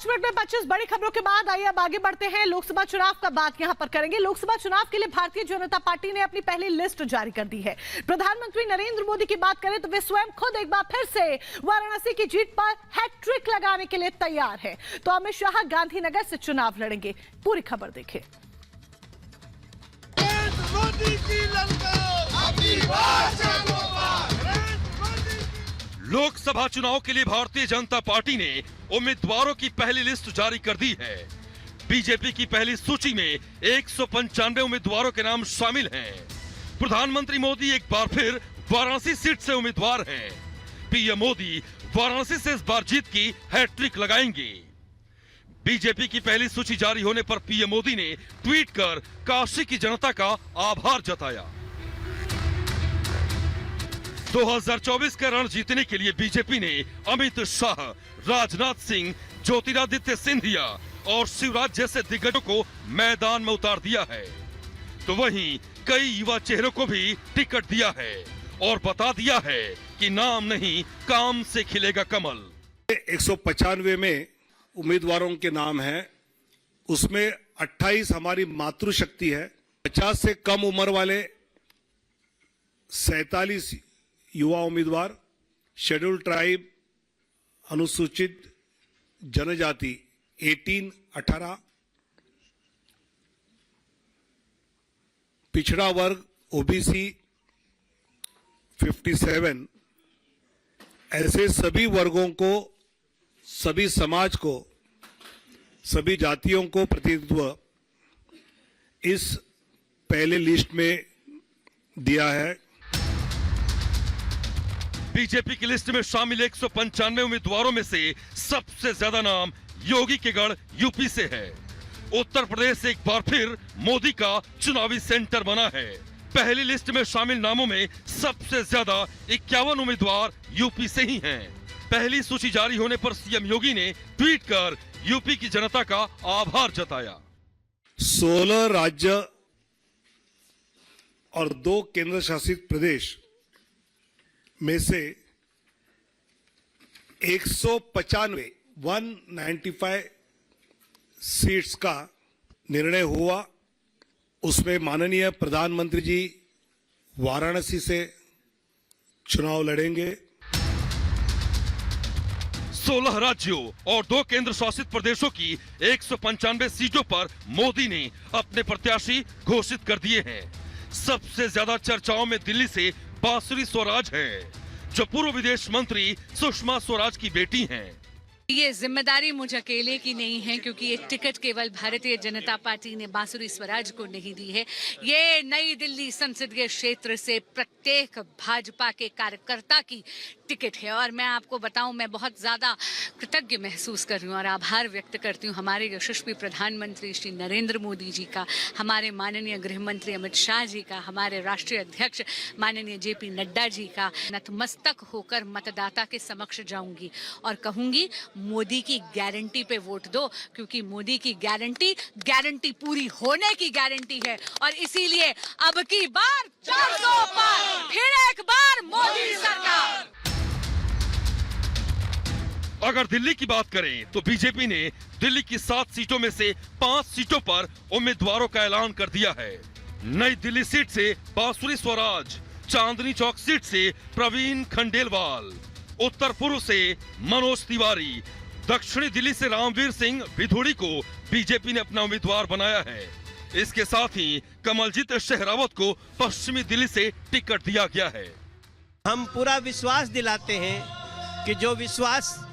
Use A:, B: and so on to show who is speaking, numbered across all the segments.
A: 5 minute में 25 बड़ी खबरों के बाद आइए अब आगे बढ़ते हैं। लोकसभा चुनाव का बात यहां पर करेंगे। लोकसभा चुनाव के लिए भारतीय जनता पार्टी ने अपनी पहली लिस्ट जारी कर दी है। प्रधानमंत्री नरेंद्र मोदी की बात करें तो वे स्वयं खुद एक बार फिर से वाराणसी की जीत पर हैट्रिक लगाने के लिए तैयार है। तो अमित शाह गांधीनगर से चुनाव लड़ेंगे। पूरी खबर देखें।
B: लोकसभा चुनाव के लिए भारतीय जनता पार्टी ने उम्मीदवारों की पहली लिस्ट जारी कर दी है। बीजेपी की पहली सूची में 195 उम्मीदवारों के नाम शामिल हैं। प्रधानमंत्री मोदी एक बार फिर वाराणसी सीट से उम्मीदवार हैं। पीएम मोदी वाराणसी से इस बार जीत की हैट्रिक लगाएंगे। बीजेपी की पहली सूची जारी होने पर पीएम मोदी ने ट्वीट कर काशी की जनता का आभार जताया। 2024 का रण जीतने के लिए बीजेपी ने अमित शाह, राजनाथ सिंह, ज्योतिरादित्य सिंधिया और शिवराज जैसे दिग्गजों को मैदान में उतार दिया है। तो वहीं कई युवा चेहरों को भी टिकट दिया है और बता दिया है कि नाम नहीं काम से खिलेगा कमल।
C: 195 में उम्मीदवारों के नाम हैं, उसमें 28 हमारी मातृशक्ति है। 50 से कम उम्र वाले 47 युवा उम्मीदवार, शेड्यूल ट्राइब, अनुसूचित जनजाति 18, पिछड़ा वर्ग ओबीसी 57, ऐसे सभी वर्गों को, सभी समाज को, सभी जातियों को प्रतिनिधित्व इस पहले लिस्ट में दिया है।
B: बीजेपी की लिस्ट में शामिल 195 उम्मीदवारों में से सबसे ज्यादा नाम योगी के गढ़ यूपी से है। उत्तर प्रदेश एक बार फिर मोदी का चुनावी सेंटर बना है। पहली लिस्ट में शामिल नामों में सबसे ज्यादा 51 उम्मीदवार यूपी से ही हैं। पहली सूची जारी होने पर सीएम योगी ने ट्वीट कर यूपी की जनता का आभार जताया।
C: 16 राज्य और 2 केंद्र शासित प्रदेश में से 195 सीट्स का निर्णय हुआ। उसमें माननीय प्रधानमंत्री जी वाराणसी से चुनाव लड़ेंगे।
B: 16 राज्यों और 2 केंद्र शासित प्रदेशों की 195 सीटों पर मोदी ने अपने प्रत्याशी घोषित कर दिए हैं। सबसे ज्यादा चर्चाओं में दिल्ली से बांसुरी स्वराज है, जो पूर्व विदेश मंत्री सुषमा स्वराज की बेटी हैं।
D: ये जिम्मेदारी मुझ अकेले की नहीं है, क्योंकि ये टिकट केवल भारतीय जनता पार्टी ने बांसुरी स्वराज को नहीं दी है। ये नई दिल्ली संसदीय क्षेत्र से प्रत्येक भाजपा के कार्यकर्ता की टिकट है। और मैं आपको बताऊं, मैं बहुत ज्यादा कृतज्ञ महसूस कर रही हूँ और आभार व्यक्त करती हूँ हमारे यशस्वी प्रधानमंत्री श्री नरेंद्र मोदी जी का, हमारे माननीय गृह मंत्री अमित शाह जी का, हमारे राष्ट्रीय अध्यक्ष माननीय जेपी नड्डा जी का। नतमस्तक होकर मतदाता के समक्ष जाऊंगी और कहूंगी, मोदी की गारंटी पे वोट दो, क्योंकि मोदी की गारंटी पूरी होने की गारंटी है। और इसीलिए अब की बार 400 पार, फिर एक बार मोदी सरकार।
B: अगर दिल्ली की बात करें तो बीजेपी ने दिल्ली की 7 सीटों में से 5 सीटों पर उम्मीदवारों का ऐलान कर दिया है। नई दिल्ली सीट से बांसुरी स्वराज, चांदनी चौक सीट से प्रवीण खंडेलवाल, उत्तर पूर्व से मनोज तिवारी, दक्षिणी दिल्ली से रामवीर सिंह विधुड़ी को बीजेपी ने अपना उम्मीदवार बनाया है। इसके साथ ही कमलजीत शेहरावत को पश्चिमी दिल्ली से टिकट दिया गया है।
E: हम पूरा विश्वास दिलाते हैं कि जो विश्वास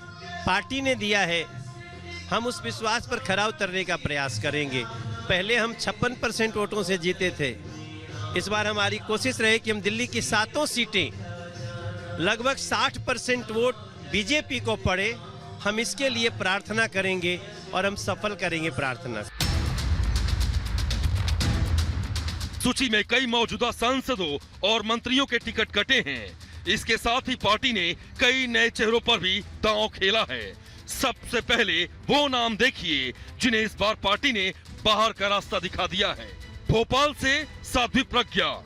E: पार्टी ने दिया है, हम उस विश्वास पर खरा उतरने का प्रयास करेंगे। पहले हम 56% वोटों से जीते थे। इस बार हमारी कोशिश रहे कि हम दिल्ली की 7 सीटें, लगभग 60% वोट बीजेपी को पड़े। हम इसके लिए प्रार्थना करेंगे और हम सफल करेंगे प्रार्थना।
B: सूची में कई मौजूदा सांसदों और मंत्रियों के टिकट कटे हैं। इसके साथ ही पार्टी ने कई नए चेहरों पर भी दांव खेला है। सबसे पहले वो नाम देखिए जिन्हें इस बार पार्टी ने बाहर का रास्ता दिखा दिया है। भोपाल से साध्वी प्रज्ञा,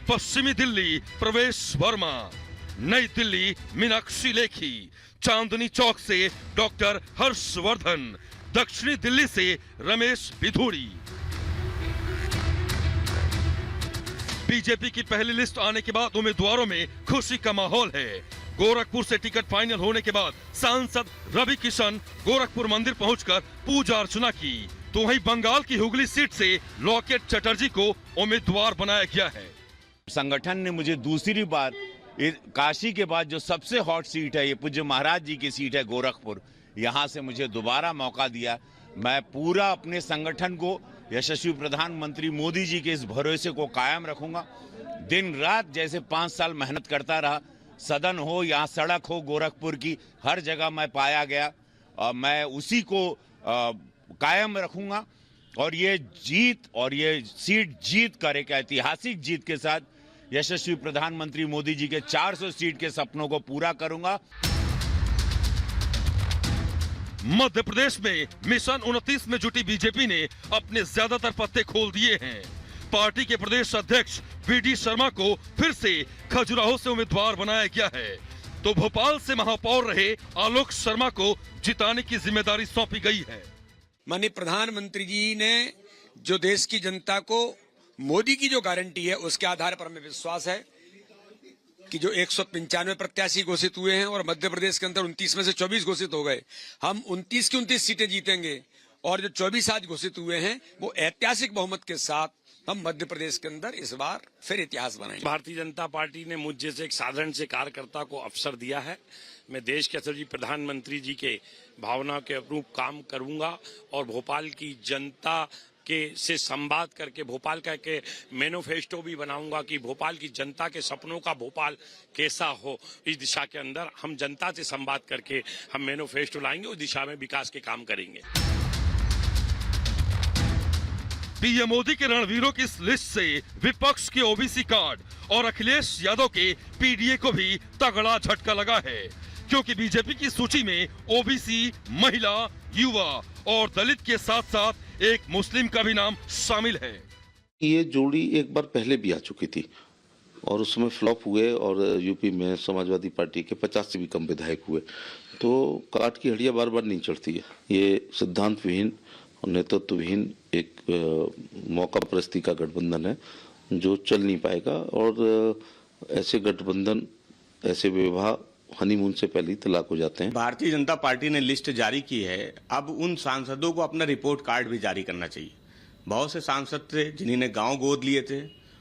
B: पश्चिमी दिल्ली प्रवेश वर्मा, नई दिल्ली मीनाक्षी लेखी, चांदनी चौक से डॉक्टर हर्षवर्धन, दक्षिणी दिल्ली से रमेश बिधूड़ी। बीजेपी की पहली लिस्ट आने के बाद उम्मीदवारों में खुशी का माहौल है। गोरखपुर से टिकट फाइनल होने के बाद सांसद रवि किशन गोरखपुर मंदिर पहुंचकर पूजा अर्चना की। तो वहीं बंगाल की हुगली सीट से लॉकेट चटर्जी को उम्मीदवार बनाया गया है।
F: संगठन ने मुझे दूसरी बार काशी के बाद जो सबसे हॉट सीट है, ये पूज्य महाराज जी की सीट है गोरखपुर, यहाँ से मुझे दोबारा मौका दिया। मैं पूरा अपने संगठन को यशस्वी प्रधानमंत्री मोदी जी के इस भरोसे को कायम रखूंगा। दिन रात जैसे 5 साल मेहनत करता रहा, सदन हो या सड़क हो गोरखपुर की, हर जगह मैं पाया गया और मैं उसी को कायम रखूंगा। और ये जीत और ये सीट जीत कर एक ऐतिहासिक जीत के साथ यशस्वी प्रधानमंत्री मोदी जी के 400 सीट के सपनों को पूरा करूंगा।
B: मध्य प्रदेश में मिशन 29 में जुटी बीजेपी ने अपने ज्यादातर पत्ते खोल दिए हैं। पार्टी के प्रदेश अध्यक्ष वीडी शर्मा को फिर से खजुराहो से उम्मीदवार बनाया गया है, तो भोपाल से महापौर रहे आलोक शर्मा को जिताने की जिम्मेदारी सौंपी गई है।
G: माननीय प्रधानमंत्री जी ने जो देश की जनता को मोदी की जो गारंटी है, उसके आधार पर हमें विश्वास है कि जो 195 प्रत्याशी घोषित हुए हैं और मध्य प्रदेश के अंदर 29 में से 24 घोषित हो गए, हम 29 की 29 सीटें जीतेंगे। और जो 24 आज घोषित हुए हैं वो ऐतिहासिक बहुमत के साथ हम मध्य प्रदेश के अंदर इस बार फिर इतिहास बनाएंगे।
H: भारतीय जनता पार्टी ने मुझ जैसे एक साधारण से कार्यकर्ता को अवसर दिया है। मैं देश के यशस्वी प्रधानमंत्री जी के भावना के अनुरूप काम करूंगा और भोपाल की जनता के से संवाद करके भोपाल का के मैनिफेस्टो भी बनाऊंगा कि भोपाल की जनता के सपनों का भोपाल कैसा हो। इस दिशा के अंदर हम जनता से संवाद करके हम मैनिफेस्टो लाएंगे, उस दिशा में विकास के काम करेंगे।
B: पीएम मोदी के रणवीरों की इस लिस्ट से विपक्ष के ओबीसी कार्ड और अखिलेश यादव के पीडीए को भी तगड़ा झटका लगा है, क्योंकि बीजेपी की सूची में ओबीसी, महिला, युवा और दलित के साथ साथ एक मुस्लिम का भी नाम शामिल है।
I: ये जोड़ी एक बार पहले भी आ चुकी थी और उसमें फ्लॉप हुए और यूपी में समाजवादी पार्टी के 50 से भी कम विधायक हुए। तो काट की हड्डियां बार बार नहीं चढ़ती है। ये सिद्धांत विहीन और नेतृत्वहीन एक मौका परस्ती का गठबंधन है जो चल नहीं पाएगा। और ऐसे गठबंधन, ऐसे विवाह हनीमून से पहले ही तलाक हो जाते हैं।
J: भारतीय जनता पार्टी ने लिस्ट जारी की है, अब उन सांसदों को अपना रिपोर्ट कार्ड भी जारी करना चाहिए। बहुत से सांसद थे जिन्होंने गांव गोद लिए थे,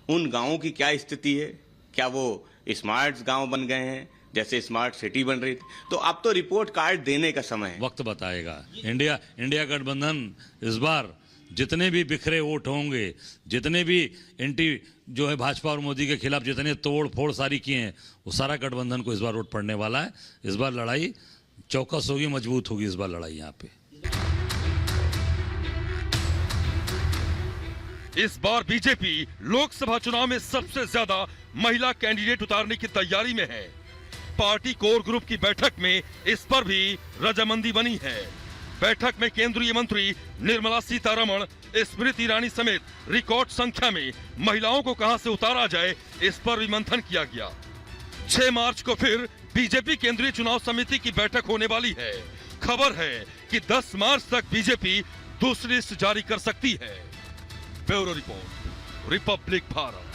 J: उन गांवों की क्या स्थिति है, क्या वो स्मार्ट गांव बन गए हैं जैसे स्मार्ट सिटी बन रही थी? तो अब तो रिपोर्ट कार्ड देने का समय है।
K: वक्त बताएगा। इंडिया गठबंधन इस बार जितने भी बिखरे वोट होंगे, जितने भी एंटी जो है भाजपा और मोदी के खिलाफ जितने तोड़ फोड़ सारी किए हैं, वो सारा गठबंधन को इस बार वोट पड़ने वाला है। इस बार लड़ाई चौकस होगी, मजबूत होगी इस बार लड़ाई यहाँ पे।
B: इस बार बीजेपी लोकसभा चुनाव में सबसे ज्यादा महिला कैंडिडेट उतारने की तैयारी में है। पार्टी कोर ग्रुप की बैठक में इस पर भी रजामंदी बनी है। बैठक में केंद्रीय मंत्री निर्मला सीतारमण, स्मृति ईरानी समेत रिकॉर्ड संख्या में महिलाओं को कहां से उतारा जाए, इस पर भी मंथन किया गया। 6 मार्च को फिर बीजेपी केंद्रीय चुनाव समिति की बैठक होने वाली है। खबर है कि 10 मार्च तक बीजेपी दूसरी लिस्ट जारी कर सकती है। Bureau report, Republic Bharat.